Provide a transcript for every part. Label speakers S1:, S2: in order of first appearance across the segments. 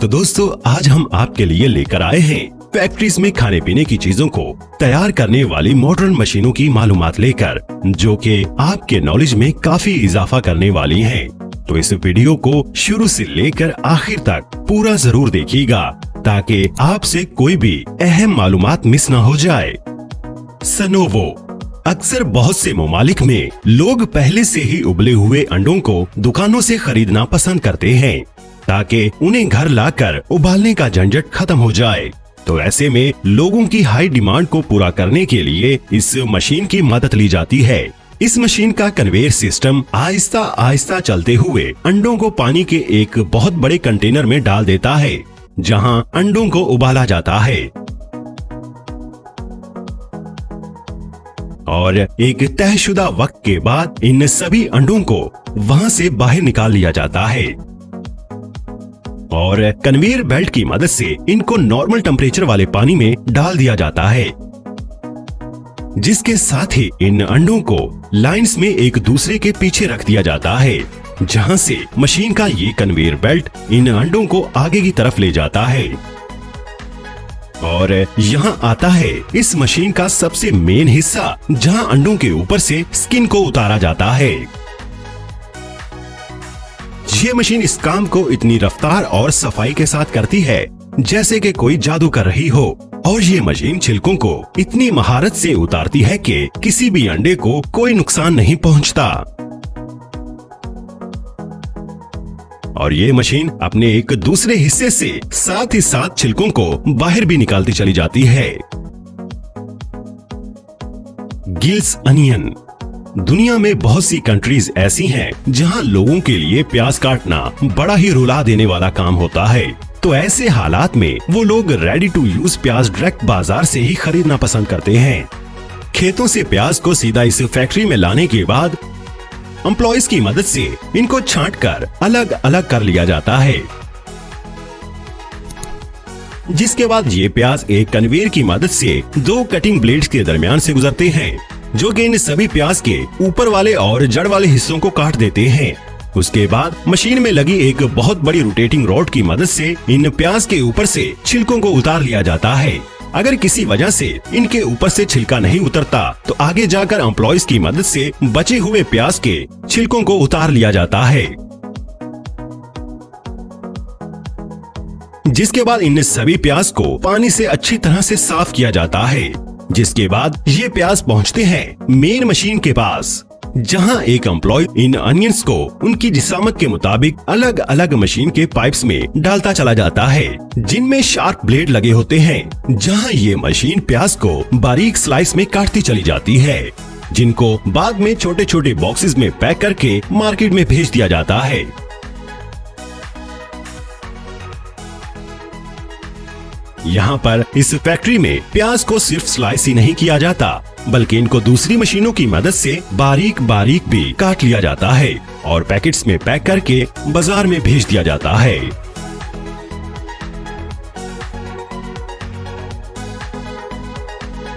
S1: तो दोस्तों आज हम आपके लिए लेकर आए हैं फैक्ट्रीज में खाने पीने की चीजों को तैयार करने वाली मॉडर्न मशीनों की मालूमात लेकर, जो कि आपके नॉलेज में काफी इजाफा करने वाली हैं। तो इस वीडियो को शुरू से लेकर आखिर तक पूरा जरूर देखिएगा ताकि आपसे कोई भी अहम मालूमात मिस ना हो जाए। सनोवो। अक्सर बहुत से ममालिक में लोग पहले से ही उबले हुए अंडों को दुकानों से खरीदना पसंद करते हैं ताकि उन्हें घर लाकर उबालने का झंझट खत्म हो जाए। तो ऐसे में लोगों की हाई डिमांड को पूरा करने के लिए इस मशीन की मदद ली जाती है। इस मशीन का कन्वेयर सिस्टम आहिस्ता आहिस्ता चलते हुए अंडों को पानी के एक बहुत बड़े कंटेनर में डाल देता है, जहां अंडों को उबाला जाता है और एक तयशुदा वक्त के बाद इन सभी अंडों को वहां से बाहर निकाल लिया जाता है और कन्वेयर बेल्ट की मदद से इनको नॉर्मल टेम्परेचर वाले पानी में डाल दिया जाता है, जिसके साथ ही इन अंडों को लाइंस में एक दूसरे के पीछे रख दिया जाता है, जहां से मशीन का ये कन्वेयर बेल्ट इन अंडों को आगे की तरफ ले जाता है। और यहाँ आता है इस मशीन का सबसे मेन हिस्सा, जहाँ अंडों के ऊपर से स्किन को उतारा जाता है। ये मशीन इस काम को इतनी रफ्तार और सफाई के साथ करती है जैसे कि कोई जादू कर रही हो, और ये मशीन छिलकों को इतनी महारत से उतारती है कि किसी भी अंडे को कोई नुकसान नहीं पहुंचता। और ये मशीन अपने एक दूसरे हिस्से से साथ ही साथ छिलकों को बाहर भी निकालती चली जाती है। Gills onion. दुनिया में बहुत सी कंट्रीज ऐसी हैं जहां लोगों के लिए प्याज काटना बड़ा ही रुला देने वाला काम होता है। तो ऐसे हालात में वो लोग रेडी टू यूज प्याज डायरेक्ट बाजार से ही खरीदना पसंद करते हैं। खेतों से प्याज को सीधा इस फैक्ट्री में लाने के बाद एम्प्लॉइज की मदद से इनको छांटकर अलग अलग कर लिया जाता है, जिसके बाद ये प्याज एक कन्वेयर की मदद से दो कटिंग ब्लेड्स के दरमियान से गुजरते हैं, जो कि इन सभी प्याज के ऊपर वाले और जड़ वाले हिस्सों को काट देते हैं। उसके बाद मशीन में लगी एक बहुत बड़ी रोटेटिंग रॉड की मदद से इन प्याज के ऊपर से छिलकों को उतार लिया जाता है। अगर किसी वजह से इनके ऊपर से छिलका नहीं उतरता तो आगे जाकर एम्प्लॉइज की मदद से बचे हुए प्याज के छिलकों को उतार लिया जाता है, जिसके बाद इन सभी प्याज को पानी से अच्छी तरह से साफ किया जाता है। जिसके बाद ये प्याज पहुंचते हैं मेन मशीन के पास, जहां एक एम्प्लॉय इन अनियंस को उनकी जिसामत के मुताबिक अलग अलग मशीन के पाइप्स में डालता चला जाता है, जिनमें शार्प ब्लेड लगे होते हैं, जहां ये मशीन प्याज को बारीक स्लाइस में काटती चली जाती है, जिनको बाद में छोटे छोटे बॉक्सेस में पैक करके मार्केट में भेज दिया जाता है। यहाँ पर इस फैक्ट्री में प्याज को सिर्फ स्लाइस ही नहीं किया जाता, बल्कि इनको दूसरी मशीनों की मदद से बारीक बारीक भी काट लिया जाता है और पैकेट्स में पैक करके बाजार में भेज दिया जाता है।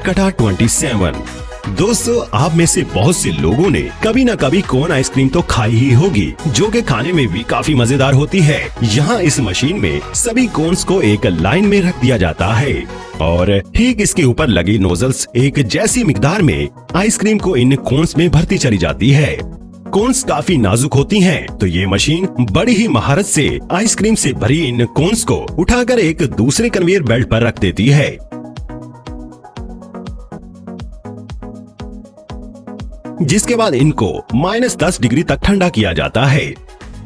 S1: कटा 27। दोस्तों, आप में से बहुत से लोगों ने कभी न कभी कोन आइसक्रीम तो खाई ही होगी, जो कि खाने में भी काफी मजेदार होती है। यहाँ इस मशीन में सभी कोन्स को एक लाइन में रख दिया जाता है और ठीक इसके ऊपर लगी नोजल्स एक जैसी मिकदार में आइसक्रीम को इन कोन्स में भरती चली जाती है। कोन्स काफी नाजुक होती हैं, तो ये मशीन बड़ी ही महारत से आइसक्रीम से भरी इन कोन्स को उठाकर एक दूसरे कन्वेयर बेल्ट पर रख देती है, जिसके बाद इनको -10 डिग्री तक ठंडा किया जाता है।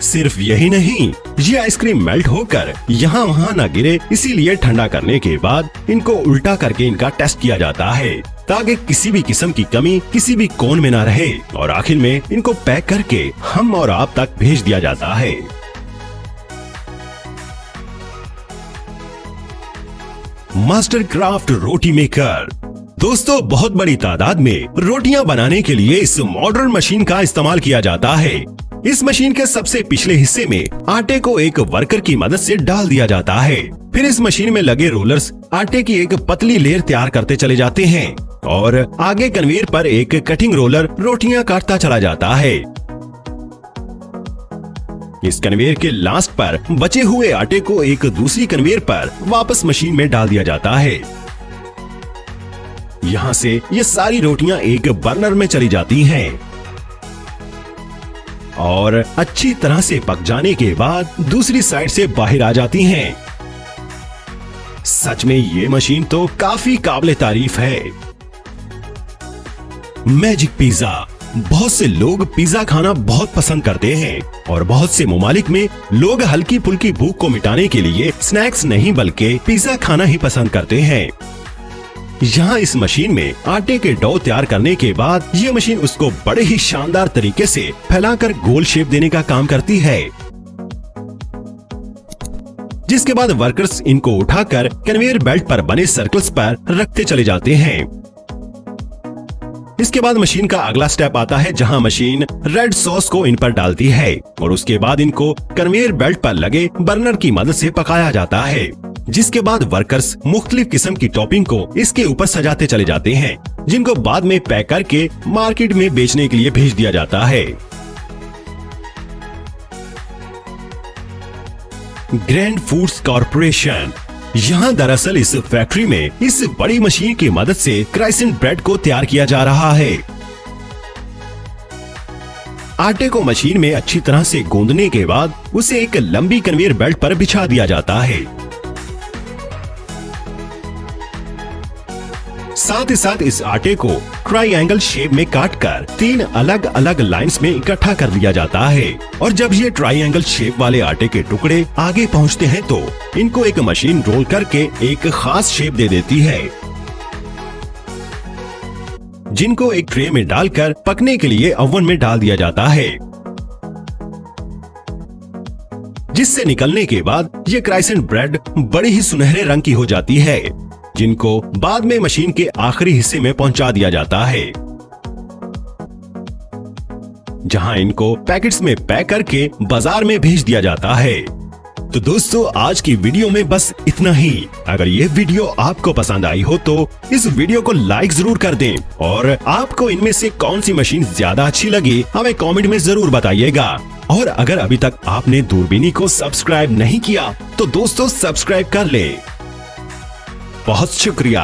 S1: सिर्फ यही नहीं, ये आइसक्रीम मेल्ट होकर यहाँ वहाँ न गिरे, इसीलिए ठंडा करने के बाद इनको उल्टा करके इनका टेस्ट किया जाता है, ताकि किसी भी किस्म की कमी किसी भी कोन में न रहे, और आखिर में इनको पैक करके हम और आप तक भेज दिया जाता है। मास्टर क्राफ्ट रोटी मेकर। दोस्तों, बहुत बड़ी तादाद में रोटियां बनाने के लिए इस मॉडर्न मशीन का इस्तेमाल किया जाता है। इस मशीन के सबसे पिछले हिस्से में आटे को एक वर्कर की मदद से डाल दिया जाता है। फिर इस मशीन में लगे रोलर्स आटे की एक पतली लेयर तैयार करते चले जाते हैं और आगे कन्वेयर पर एक कटिंग रोलर रोटियां काटता चला जाता है। इस कन्वेयर के लास्ट पर बचे हुए आटे को एक दूसरी कन्वेयर पर वापस मशीन में डाल दिया जाता है। यहाँ से ये सारी रोटियां एक बर्नर में चली जाती हैं और अच्छी तरह से पक जाने के बाद दूसरी साइड से बाहर आ जाती हैं। सच में ये मशीन तो काफी काबिले तारीफ है। Magic pizza. बहुत से लोग पिज्जा खाना बहुत पसंद करते हैं और बहुत से ममालिक में लोग हल्की फुल्की भूख को मिटाने के लिए स्नैक्स नहीं बल्कि पिज्जा खाना ही पसंद करते हैं। यहाँ इस मशीन में आटे के डो तैयार करने के बाद ये मशीन उसको बड़े ही शानदार तरीके से फैलाकर गोल शेप देने का काम करती है, जिसके बाद वर्कर्स इनको उठाकर कन्वेयर बेल्ट पर बने सर्कल्स पर रखते चले जाते हैं। इसके बाद मशीन का अगला स्टेप आता है जहां मशीन रेड सॉस को इन पर डालती है और उसके बाद इनको कन्वेयर बेल्ट पर लगे बर्नर की मदद से पकाया जाता है, जिसके बाद वर्कर्स मुख्तलिफ किस्म की टॉपिंग को इसके ऊपर सजाते चले जाते हैं, जिनको बाद में पैक करके मार्केट में बेचने के लिए भेज दिया जाता है। Grand foods corporation. यहाँ दरअसल इस फैक्ट्री में इस बड़ी मशीन की मदद से क्राइसेंट ब्रेड को तैयार किया जा रहा है। आटे को मशीन में अच्छी तरह से गूंदने के बाद उसे एक लंबी कन्वेयर बेल्ट पर बिछा दिया जाता है। साथ ही साथ इस आटे को ट्रायंगल शेप में काटकर 3 अलग अलग लाइंस में इकट्ठा कर लिया जाता है और जब ये ट्रायंगल शेप वाले आटे के टुकड़े आगे पहुंचते हैं तो इनको एक मशीन रोल करके एक खास शेप दे देती है, जिनको एक ट्रे में डालकर पकने के लिए ओवन में डाल दिया जाता है, जिससे निकलने के बाद ये क्राइसेंट ब्रेड बड़ी ही सुनहरे रंग की हो जाती है, जिनको बाद में मशीन के आखिरी हिस्से में पहुंचा दिया जाता है, जहां इनको पैकेट्स में पैक करके बाजार में भेज दिया जाता है। तो दोस्तों आज की वीडियो में बस इतना ही। अगर ये वीडियो आपको पसंद आई हो तो इस वीडियो को लाइक जरूर कर दें और आपको इनमें से कौन सी मशीन ज्यादा अच्छी लगी हमें कमेंट में जरूर बताइएगा। और अगर अभी तक आपने दूरबीनी को सब्सक्राइब नहीं किया तो दोस्तों सब्सक्राइब कर ले। बहुत शुक्रिया।